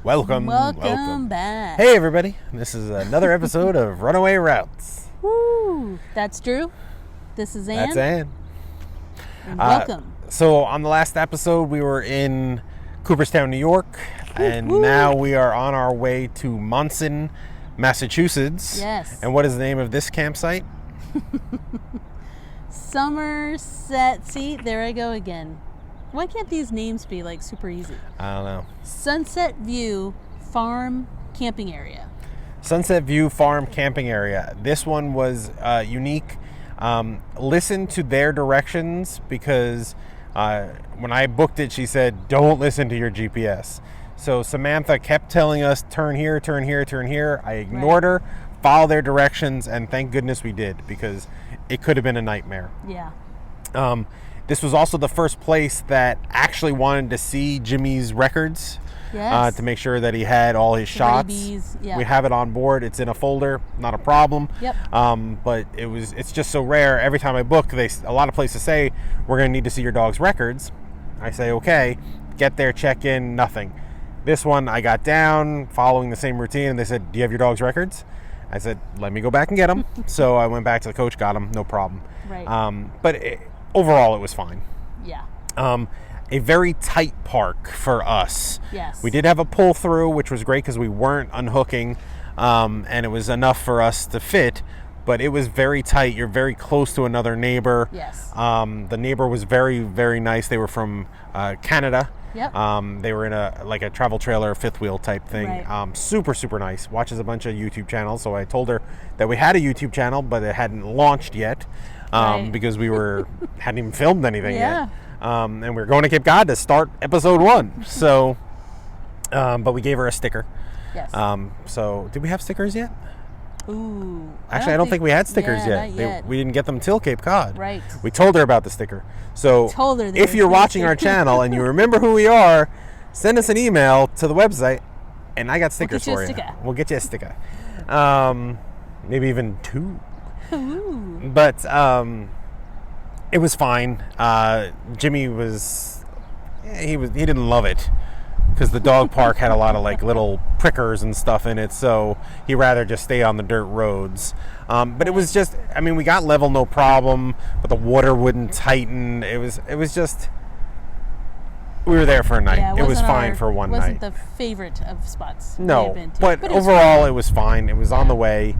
Welcome back. Hey everybody, this is another episode of Runaway Routes. Woo! That's Drew. This is Ann. That's Ann. And welcome. So on the last episode we were in Cooperstown, New York, and now we are on our way to Monson, Massachusetts. Yes. And what is the name of this campsite? Somerset. See, there I go again. Why can't these names be like super easy? I don't know. Sunset View Farm Camping Area. Sunset View Farm Camping Area. This one was unique. Listen to their directions because when I booked it, she said, don't listen to your GPS. So Samantha kept telling us, turn here, turn here, turn here. I ignored her, follow their directions, and thank goodness we did because it could have been a nightmare. Yeah. This was also the first place that actually wanted to see Jimmy's records. Yes. To make sure that he had all his shots. Rabies, yeah. We have it on board. It's in a folder, not a problem. Yep. But it's just so rare. Every time I book, a lot of places say we're going to need to see your dog's records. I say okay, get there, check in, nothing. This one I got down following the same routine, and they said, "Do you have your dog's records?" I said, "Let me go back and get them." So I went back to the coach, got them, no problem. Right. But overall, it was fine. Yeah. A very tight park for us. Yes. We did have a pull through, which was great because we weren't unhooking, and it was enough for us to fit, but it was very tight. You're very close to another neighbor. Yes. The neighbor was very, very nice. They were from Canada. Yep. They were in a travel trailer, fifth wheel type thing. Right. Super, super nice. Watches a bunch of YouTube channels. So I told her that we had a YouTube channel, but it hadn't launched yet because we hadn't even filmed anything yet. And we were going to Cape Cod to start episode 1. So, but we gave her a sticker. Yes. So did we have stickers yet? Ooh. Actually, I don't think we had stickers not yet. We didn't get them till Cape Cod. Right. We told her about the sticker. So Told her if you're watching our channel and you remember who we are, send us an email to the website, and I got stickers for you. We'll get you a sticker. Maybe even 2. Ooh. But it was fine. Jimmy he didn't love it because the dog park had a lot of like little prickers and stuff in it, so he'd rather just stay on the dirt roads. But it was just, we got level no problem, but the water wouldn't tighten. It was just, we were there for a night. Yeah, it was fine for one night. Wasn't the favorite of spots. No, been to, but overall it was fine. It was on the way.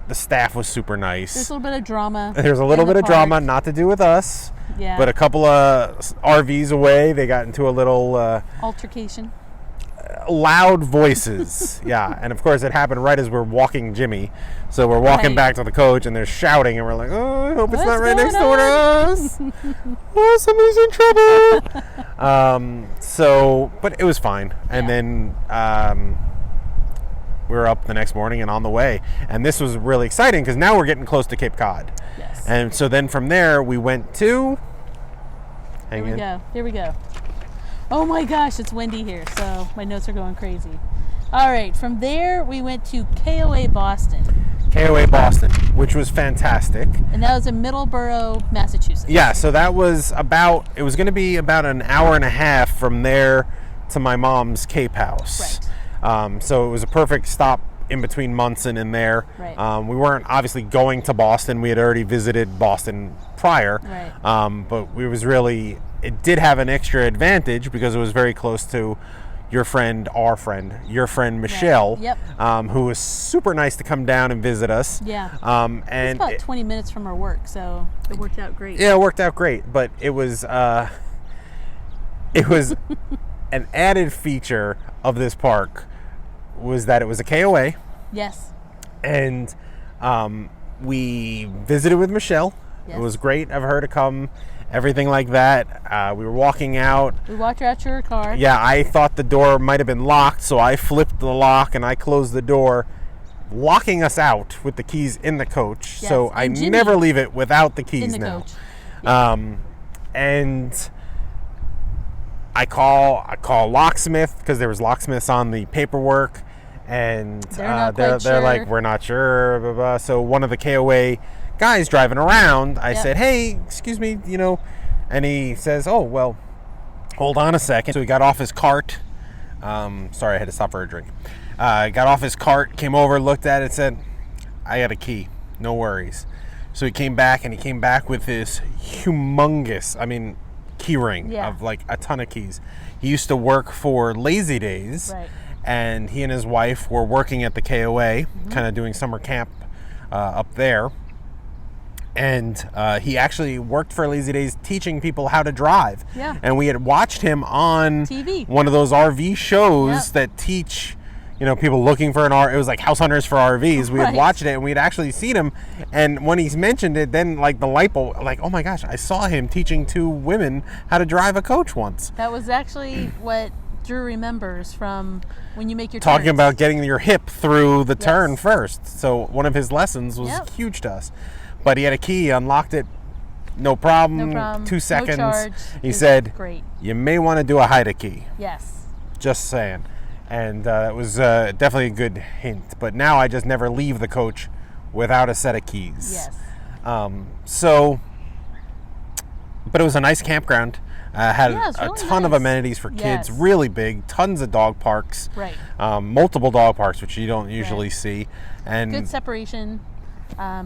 The staff was super nice. There's a little bit of drama. There's a little bit of drama, not to do with us. Yeah. But a couple of RVs away, they got into a little altercation. Loud voices. Yeah, and of course it happened right as we're walking Jimmy. So we're walking back to the coach, and they're shouting, and we're like, "Oh, I hope it's not right next door to us. Oh, somebody's in trouble." But it was fine. And then we were up the next morning and on the way. And this was really exciting because now we're getting close to Cape Cod. Yes. And so then from there we went to... Here we go. Oh my gosh, it's windy here, so my notes are going crazy. All right, from there we went to KOA Boston. KOA Boston, which was fantastic. And that was in Middleborough, Massachusetts. Yeah, so that was it was going to be about an hour and a half from there to my mom's Cape House. Right. So it was a perfect stop in between Monson and there. Right. We weren't obviously going to Boston. We had already visited Boston prior. Right. But it did have an extra advantage because it was very close to your friend Michelle, right. Yep. Who was super nice to come down and visit us. Yeah. And it's about 20 minutes from her work, so it worked out great. Yeah, it worked out great, but it was an added feature of this park was that it was a KOA. Yes. And we visited with Michelle. Yes. It was great of her to come, everything like that. We were walking out. We walked her out to her car. Yeah, I thought the door might have been locked, so I flipped the lock and I closed the door, locking us out with the keys in the coach. Yes. So I never leave it without the keys in the now. Coach. Yeah. And I call locksmith because there was locksmiths on the paperwork, and they're like, we're not sure, blah, blah. So one of the KOA guys driving around, I said, hey, excuse me, and he says, oh, well, hold on a second. So he got off his cart, Sorry, I had to stop for a drink. Got off his cart, came over, looked at it, said, I got a key. No worries. So he came back, and he came back with this humongous, key ring of like a ton of keys. He used to work for Lazy Days, and he and his wife were working at the KOA, kind of doing summer camp up there. And he actually worked for Lazy Days teaching people how to drive. Yeah. And we had watched him on TV. One of those RV shows that teach, people looking for an RV. It was like House Hunters for RVs. We had watched it, and we'd actually seen him. And when he's mentioned it, then like the light bulb, like, oh my gosh, I saw him teaching 2 women how to drive a coach once. That was actually what Drew remembers from when you make your Talking turns. about getting your hip through the turn first. So one of his lessons was huge to us. But he had a key, unlocked it, no problem. 2 seconds. No charge. He said, great. You may want to do a hide a key. Yes. Just saying. And it was definitely a good hint. But now I just never leave the coach without a set of keys. Yes. But it was a nice campground. Had really a ton of amenities for kids, really big, tons of dog parks. Right. Multiple dog parks, which you don't usually see. And good separation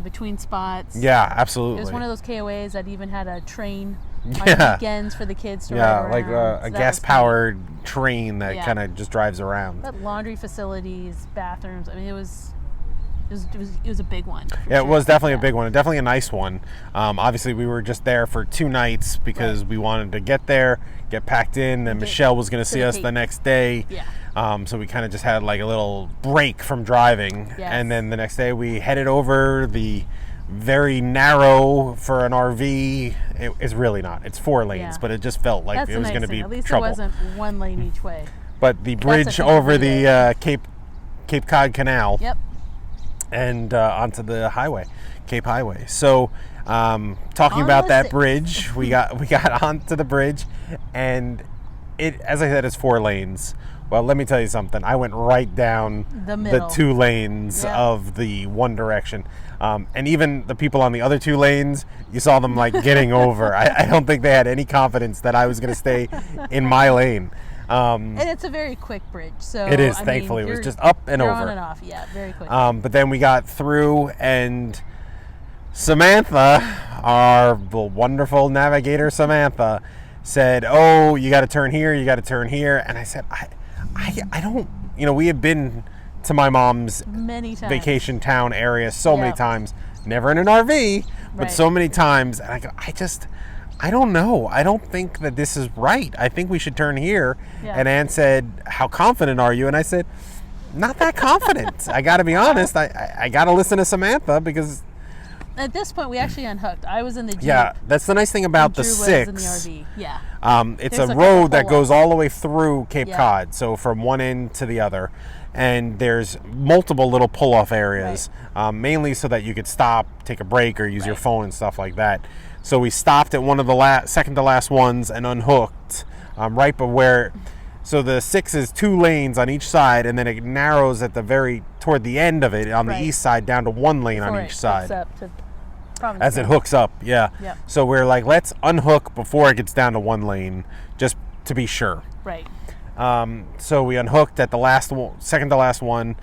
between spots. Yeah, absolutely. It was one of those KOAs that even had a train on weekends for the kids to ride around. Like a gas-powered train that kind of just drives around. But laundry facilities, bathrooms. It was a big one. Yeah, it was definitely a big one. Definitely a nice one. Obviously, we were just there for 2 nights because we wanted to get there, get packed in, and Michelle was going to see us the next day. Yeah. So we kind of just had like a little break from driving. Yes. And then the next day we headed over the very narrow for an RV. It's really not. It's 4 lanes, but it just felt like it was going to be At least trouble. it wasn't 1 lane each way. But the bridge over the Cape Cod Canal. Yep. And onto the highway, Cape Highway. So, talking about that bridge, we got onto the bridge, and it, as I said, it's 4 lanes. Well, let me tell you something. I went right down the 2 lanes of the one direction, and even the people on the other 2 lanes, you saw them like getting over. I don't think they had any confidence that I was going to stay in my lane. And it's a very quick bridge, so it is. Thankfully, it was just up and over. On and off, very quick. But then we got through, and Samantha, our wonderful navigator Samantha, said, "Oh, you got to turn here. You got to turn here." And I said, "I don't." We had been to my mom's many times. Vacation town area so many times, never in an RV, but so many times, and I go, I don't know. I don't think that this is right. I think we should turn here. Yeah. And Ann said, how confident are you? And I said, not that confident. I got to be honest. I got to listen to Samantha because... At this point, we actually unhooked. I was in the Jeep. Yeah, that's the nice thing about the 6. Was in the RV. Yeah. It's a road that goes all the way through Cape Cod, so from one end to the other. And there's multiple little pull-off areas, mainly so that you could stop, take a break, or use your phone and stuff like that. So we stopped at one of the second to last ones and unhooked right by where. So the 6 is 2 lanes on each side, and then it narrows at toward the end of it on the east side down to 1 lane on each side. As it hooks up, Yep. So we're like, let's unhook before it gets down to 1 lane, just to be sure. Right. So we unhooked at the second to last one.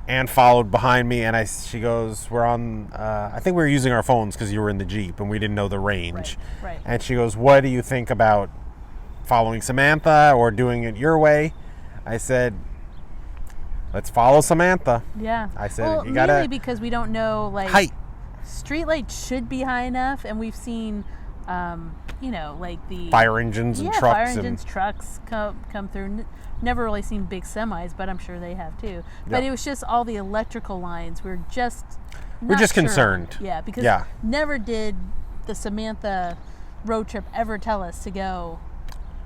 Ann followed behind me, and she goes, we're on, I think we were using our phones because you were in the Jeep and we didn't know the range. Right. And she goes, what do you think about following Samantha or doing it your way? I said, let's follow Samantha. Yeah. I said, well, you gotta... mainly because we don't know, height. Street lights should be high enough, and we've seen, like the... Fire engines and trucks. Fire engines, trucks come through. Never really seen big semis, but I'm sure they have too. But it was just all the electrical lines. We're just concerned. Yeah, because never did the Samantha road trip ever tell us to go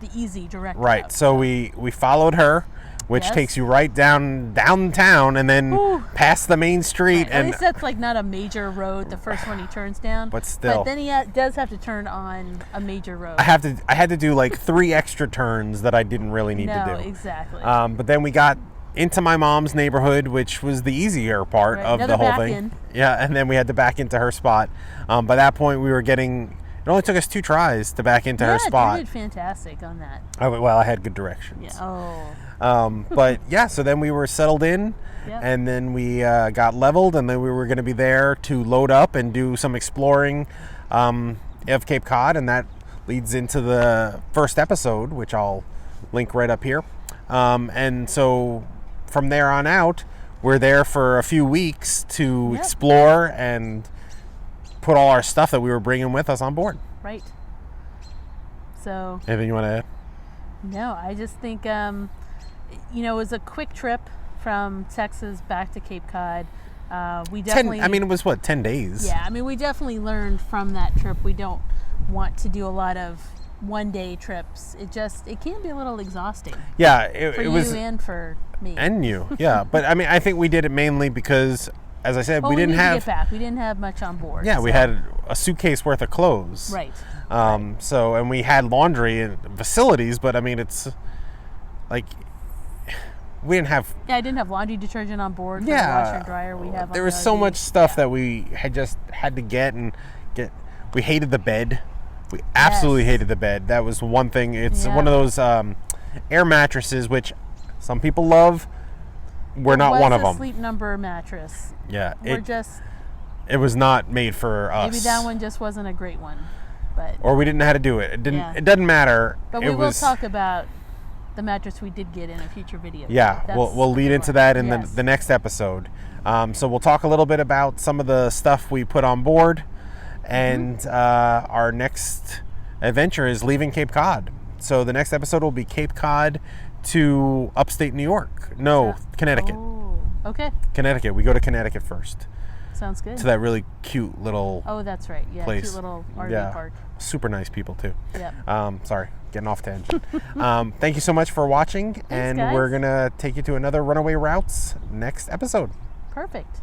the easy direct route. So we followed her, which takes you right downtown and then past the main street. At least that's like not a major road, the first one he turns down. But still. But then he does have to turn on a major road. I had to do like 3 extra turns that I didn't really need to do. Exactly. But then we got into my mom's neighborhood, which was the easier part of the whole thing. Yeah, and then we had to back into her spot. By that point, we were getting... It only took us 2 tries to back into her spot. You did fantastic on that. I had good directions. Yeah. Oh. But yeah, so then we were settled in. Yep. And then we got leveled, and then we were going to be there to load up and do some exploring of Cape Cod, and that leads into the first episode, which I'll link right up here. And so from there on out, we're there for a few weeks to explore and put all our stuff that we were bringing with us on board. Right. So. Anything you want to add? No, I just think, it was a quick trip from Texas back to Cape Cod. We definitely. It was 10 days? Yeah, we definitely learned from that trip. We don't want to do a lot of one-day trips. It can be a little exhausting. Yeah, it was, and for me. And you, yeah. But I think we did it mainly because, as I said, we didn't have. To get back. We didn't have much on board. Yeah, we had a suitcase worth of clothes. Right. So, and we had laundry and facilities, but it's like. We didn't have. Yeah, I didn't have laundry detergent on board. For the washer and dryer we have. There was so much stuff that we had to get. We hated the bed. We absolutely hated the bed. That was one thing. It's one of those air mattresses, which some people love. We're not one of them. Sleep Number mattress. Yeah, It was not made for us. Maybe that one just wasn't a great one, but. Or we didn't know how to do it. It didn't. Yeah. It doesn't matter. But we will talk about the mattress we did get in a future video. Yeah, we'll lead into that in the next episode. So we'll talk a little bit about some of the stuff we put on board, and our next adventure is leaving Cape Cod. So the next episode will be Cape Cod to upstate New York. No, Connecticut. Oh, okay. Connecticut. We go to Connecticut first. Sounds good. To that really cute little that's right. Yeah, place. Cute little RV park. Super nice people too. Yep. Sorry, getting off tangent. Thank you so much for watching. Thanks, and guys. We're gonna take you to another Runaway Routes next episode. Perfect.